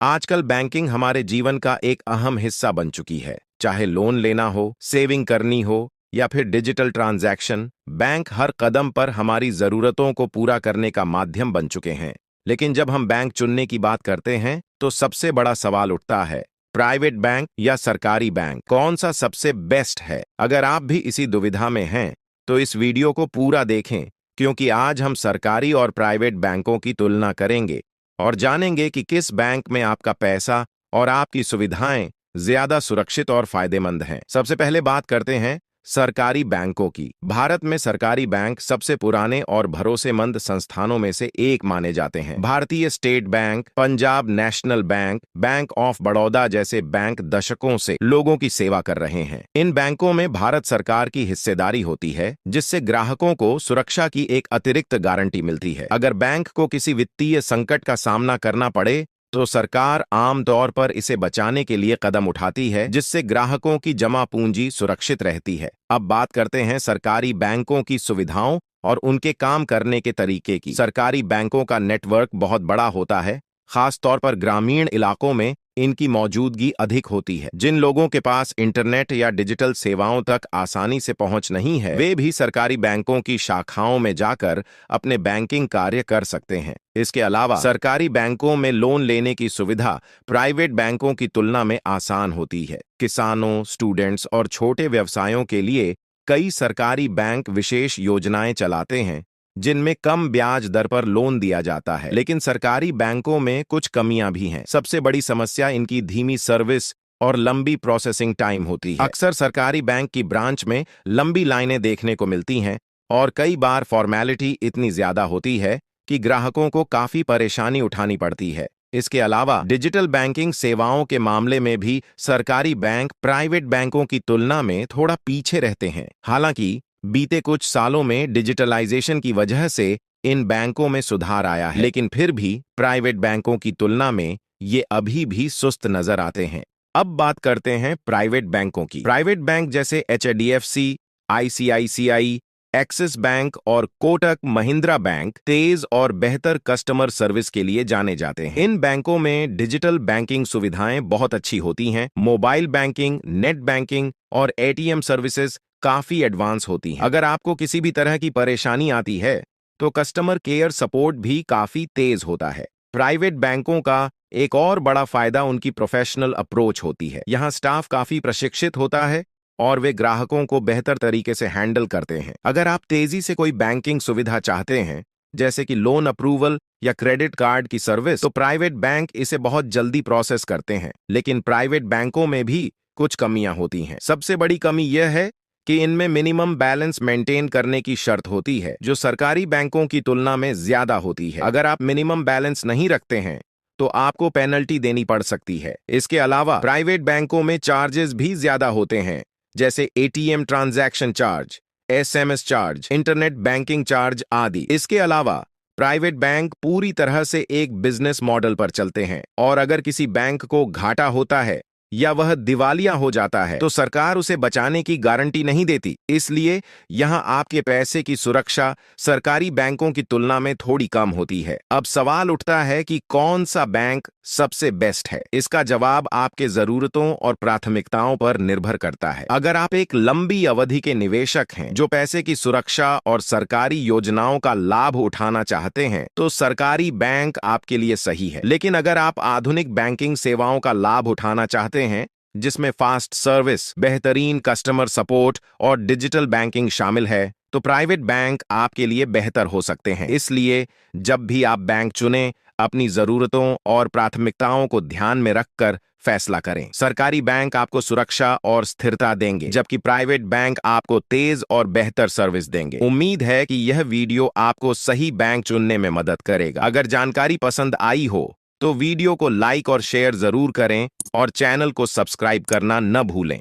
आजकल बैंकिंग हमारे जीवन का एक अहम हिस्सा बन चुकी है। चाहे लोन लेना हो, सेविंग करनी हो या फिर डिजिटल ट्रांजैक्शन, बैंक हर कदम पर हमारी जरूरतों को पूरा करने का माध्यम बन चुके हैं। लेकिन जब हम बैंक चुनने की बात करते हैं तो सबसे बड़ा सवाल उठता है, प्राइवेट बैंक या सरकारी बैंक, कौन सा सबसे बेस्ट है? अगर आप भी इसी दुविधा में हैं तो इस वीडियो को पूरा देखें, क्योंकि आज हम सरकारी और प्राइवेट बैंकों की तुलना करेंगे और जानेंगे कि किस बैंक में आपका पैसा और आपकी सुविधाएं ज्यादा सुरक्षित और फायदेमंद हैं। सबसे पहले बात करते हैं सरकारी बैंकों की। भारत में सरकारी बैंक सबसे पुराने और भरोसेमंद संस्थानों में से एक माने जाते हैं। भारतीय state bank, Punjab national bank, bank of Baroda जैसे बैंक दशकों से लोगों की सेवा कर रहे हैं। इन बैंकों में भारत सरकार की हिस्सेदारी होती है, जिससे ग्राहकों को सुरक्षा की एक अतिरिक्त गारंटी मिलती है। अगर बैंक को किसी वित्तीय संकट का सामना करना पड़े तो सरकार आमतौर पर इसे बचाने के लिए कदम उठाती है, जिससे ग्राहकों की जमा पूंजी सुरक्षित रहती है। अब बात करते हैं सरकारी बैंकों की सुविधाओं और उनके काम करने के तरीके की। सरकारी बैंकों का नेटवर्क बहुत बड़ा होता है, खास तौर पर ग्रामीण इलाकों में इनकी मौजूदगी अधिक होती है। जिन लोगों के पास इंटरनेट या डिजिटल सेवाओं तक आसानी से पहुंच नहीं है, वे भी सरकारी बैंकों की शाखाओं में जाकर अपने बैंकिंग कार्य कर सकते हैं। इसके अलावा सरकारी बैंकों में लोन लेने की सुविधा प्राइवेट बैंकों की तुलना में आसान होती है। किसानों, स्टूडेंट्स और छोटे व्यवसायों के लिए कई सरकारी बैंक विशेष योजनाएं चलाते हैं, जिनमें कम ब्याज दर पर लोन दिया जाता है। लेकिन सरकारी बैंकों में कुछ कमियां भी हैं। सबसे बड़ी समस्या इनकी धीमी सर्विस और लंबी प्रोसेसिंग टाइम होती है। अक्सर सरकारी बैंक की ब्रांच में लंबी लाइनें देखने को मिलती हैं और कई बार फॉर्मेलिटी इतनी ज्यादा होती है कि ग्राहकों को काफी परेशानी उठानी पड़ती है। इसके अलावा डिजिटल बैंकिंग सेवाओं के मामले में भी सरकारी बैंक प्राइवेट बैंकों की तुलना में थोड़ा पीछे रहते हैं। हालांकि बीते कुछ सालों में डिजिटलाइजेशन की वजह से इन बैंकों में सुधार आया है, लेकिन फिर भी प्राइवेट बैंकों की तुलना में ये अभी भी सुस्त नजर आते हैं। अब बात करते हैं प्राइवेट बैंकों की। प्राइवेट बैंक जैसे एचडीएफसी, आईसीआईसीआई, एक्सिस बैंक और कोटक महिंद्रा बैंक तेज और बेहतर कस्टमर सर्विस के लिए जाने जाते हैं। इन बैंकों में डिजिटल बैंकिंग सुविधाएं बहुत अच्छी होती हैं। मोबाइल बैंकिंग, नेट बैंकिंग और एटीएम सर्विसेज काफी एडवांस होती हैं। अगर आपको किसी भी तरह की परेशानी आती है तो कस्टमर केयर सपोर्ट भी काफी तेज होता है। प्राइवेट बैंकों का एक और बड़ा फायदा उनकी प्रोफेशनल अप्रोच होती है। यहाँ स्टाफ काफी प्रशिक्षित होता है और वे ग्राहकों को बेहतर तरीके से हैंडल करते हैं। अगर आप तेजी से कोई बैंकिंग सुविधा चाहते हैं, जैसे कि लोन अप्रूवल या क्रेडिट कार्ड की सर्विस, तो प्राइवेट बैंक इसे बहुत जल्दी प्रोसेस करते हैं। लेकिन प्राइवेट बैंकों में भी कुछ कमियां होती हैं। सबसे बड़ी कमी यह है कि इनमें मिनिमम बैलेंस मेंटेन करने की शर्त होती है, जो सरकारी बैंकों की तुलना में ज्यादा होती है। अगर आप मिनिमम बैलेंस नहीं रखते हैं तो आपको पेनल्टी देनी पड़ सकती है। इसके अलावा प्राइवेट बैंकों में चार्जेस भी ज्यादा होते हैं, जैसे ATM transaction charge, SMS charge, internet banking charge आदि। इसके अलावा प्राइवेट बैंक पूरी तरह से एक बिजनेस मॉडल पर चलते हैं और अगर किसी बैंक को घाटा होता है या वह दिवालिया हो जाता है तो सरकार उसे बचाने की गारंटी नहीं देती। इसलिए यहां आपके पैसे की सुरक्षा सरकारी बैंकों की तुलना में थोड़ी कम होती है। अब सवाल उठता है कि कौन सा बैंक सबसे बेस्ट है। इसका जवाब आपके जरूरतों और प्राथमिकताओं पर निर्भर करता है। अगर आप एक लंबी अवधि के निवेशक हैं जो पैसे की सुरक्षा और सरकारी योजनाओं का लाभ उठाना चाहते हैं, तो सरकारी बैंक आपके लिए सही है। लेकिन अगर आप आधुनिक बैंकिंग सेवाओं का लाभ उठाना चाहते हैं, जिसमें फास्ट सर्विस, बेहतरीन कस्टमर सपोर्ट और डिजिटल बैंकिंग शामिल है, तो प्राइवेट बैंक आपके लिए बेहतर हो सकते हैं। इसलिए जब भी आप बैंक चुनें, अपनी जरूरतों और प्राथमिकताओं को ध्यान में रखकर फैसला करें। सरकारी बैंक आपको सुरक्षा और स्थिरता देंगे, जबकि प्राइवेट बैंक आपको तेज और बेहतर सर्विस देंगे। उम्मीद है कि यह वीडियो आपको सही बैंक चुनने में मदद करेगा। अगर जानकारी पसंद आई हो तो वीडियो को लाइक और शेयर जरूर करें और चैनल को सब्सक्राइब करना न भूलें।